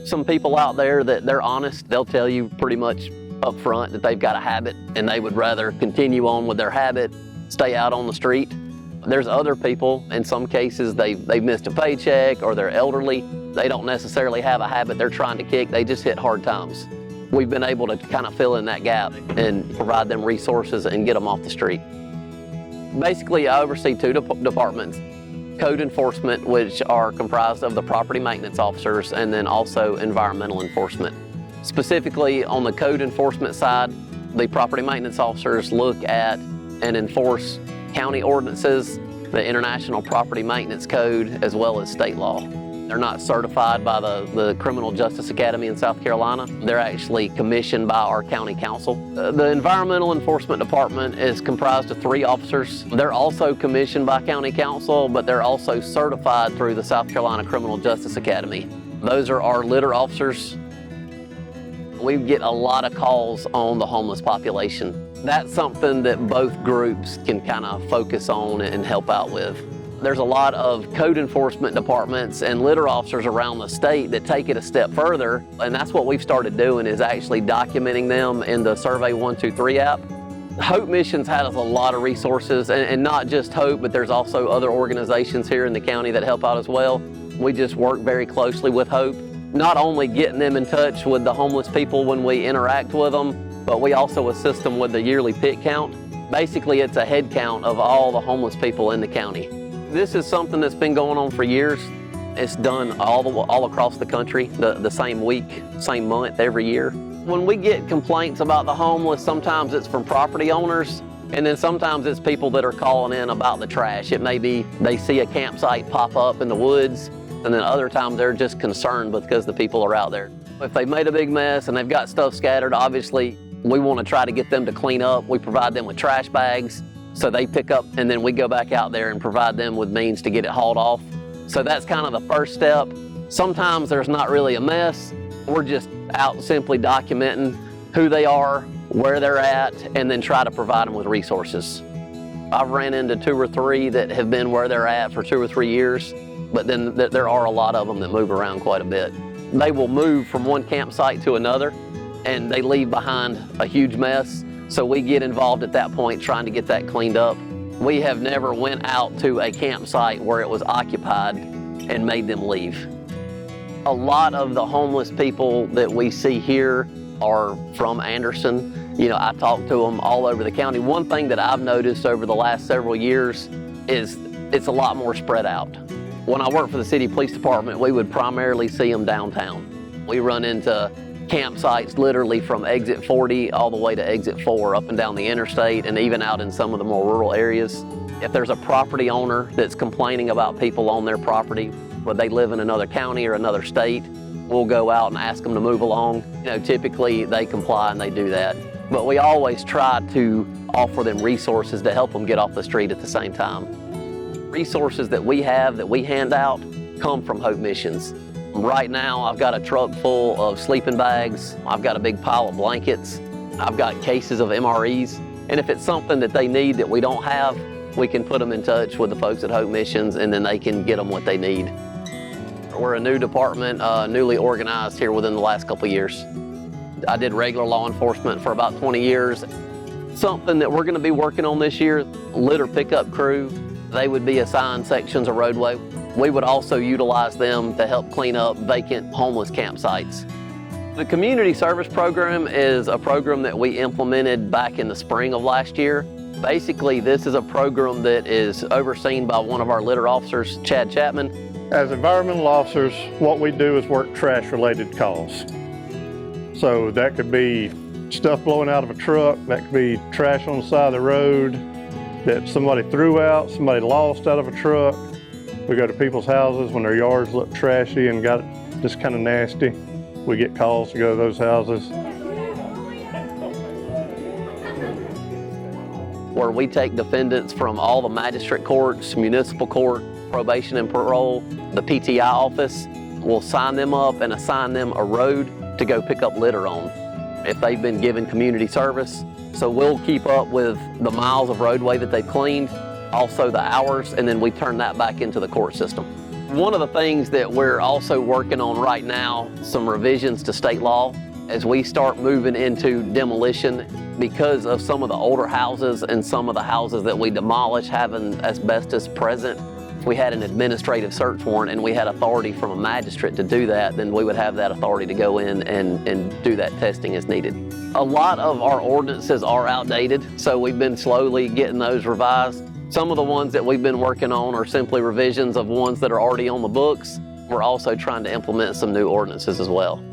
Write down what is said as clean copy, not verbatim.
Some people out there that they're honest, they'll tell you pretty much up front that they've got a habit and they would rather continue on with their habit, stay out on the street. There's other people, in some cases, they've missed a paycheck or they're elderly. They don't necessarily have a habit they're trying to kick, they just hit hard times. We've been able to kind of fill in that gap and provide them resources and get them off the street. Basically, I oversee two departments. Code enforcement, which are comprised of the property maintenance officers, and then also environmental enforcement. Specifically on the code enforcement side, the property maintenance officers look at and enforce county ordinances, the International Property Maintenance Code, as well as state law. They're not certified by the Criminal Justice Academy in South Carolina. They're actually commissioned by our county council. The Environmental Enforcement Department is comprised of 3 officers. They're also commissioned by county council, but they're also certified through the South Carolina Criminal Justice Academy. Those are our litter officers. We get a lot of calls on the homeless population. That's something that both groups can kind of focus on and help out with. There's a lot of code enforcement departments and litter officers around the state that take it a step further, and that's what we've started doing, is actually documenting them in the Survey 123 app. Hope Missions has a lot of resources, and not just Hope, but there's also other organizations here in the county that help out as well. We just work very closely with Hope, not only getting them in touch with the homeless people when we interact with them, but we also assist them with the yearly pit count. Basically, it's a head count of all the homeless people in the county. This is something that's been going on for years. It's done all across the country, the same week, same month, every year. When we get complaints about the homeless, sometimes it's from property owners, and then sometimes it's people that are calling in about the trash. It may be they see a campsite pop up in the woods, and then other times they're just concerned because the people are out there. If they've made a big mess and they've got stuff scattered, obviously we want to try to get them to clean up. We provide them with trash bags. So they pick up, and then we go back out there and provide them with means to get it hauled off. So that's kind of the first step. Sometimes there's not really a mess. We're just out simply documenting who they are, where they're at, and then try to provide them with resources. I've ran into 2 or 3 that have been where they're at for 2 or 3 years, but then there are a lot of them that move around quite a bit. They will move from one campsite to another, and they leave behind a huge mess. So we get involved at that point trying to get that cleaned up. We have never went out to a campsite where it was occupied and made them leave. A lot of the homeless people that we see here are from Anderson. You know, I talk to them all over the county. One thing that I've noticed over the last several years is it's a lot more spread out. When I worked for the city police department, we would primarily see them downtown. We run into campsites literally from exit 40 all the way to exit 4 up and down the interstate, and even out in some of the more rural areas. If there's a property owner that's complaining about people on their property, whether they live in another county or another state, we'll go out and ask them to move along. You know, typically they comply and they do that. But we always try to offer them resources to help them get off the street at the same time. Resources that we have, that we hand out, come from Hope Missions. Right now, I've got a truck full of sleeping bags. I've got a big pile of blankets. I've got cases of MREs. And if it's something that they need that we don't have, we can put them in touch with the folks at Hope Missions, and then they can get them what they need. We're a new department, newly organized here within the last couple of years. I did regular law enforcement for about 20 years. Something that we're going to be working on this year, litter pickup crew. They would be assigned sections of roadway. We would also utilize them to help clean up vacant homeless campsites. The community service program is a program that we implemented back in the spring of last year. Basically, this is a program that is overseen by one of our litter officers, Chad Chapman. As environmental officers, what we do is work trash-related calls. So that could be stuff blowing out of a truck, that could be trash on the side of the road that somebody threw out, somebody lost out of a truck. We go to people's houses when their yards look trashy and got it just kind of nasty. We get calls to go to those houses. Where we take defendants from all the magistrate courts, municipal court, probation and parole, the PTI office. We'll sign them up and assign them a road to go pick up litter on if they've been given community service. So we'll keep up with the miles of roadway that they've cleaned, also the hours, and then we turn that back into the court system. One of the things that we're also working on right now, some revisions to state law as we start moving into demolition, because of some of the older houses and some of the houses that we demolish having asbestos present. If we had an administrative search warrant and we had authority from a magistrate to do that, then we would have that authority to go in and do that testing as needed. A lot of our ordinances are outdated, so we've been slowly getting those revised. Some of the ones that we've been working on are simply revisions of ones that are already on the books. We're also trying to implement some new ordinances as well.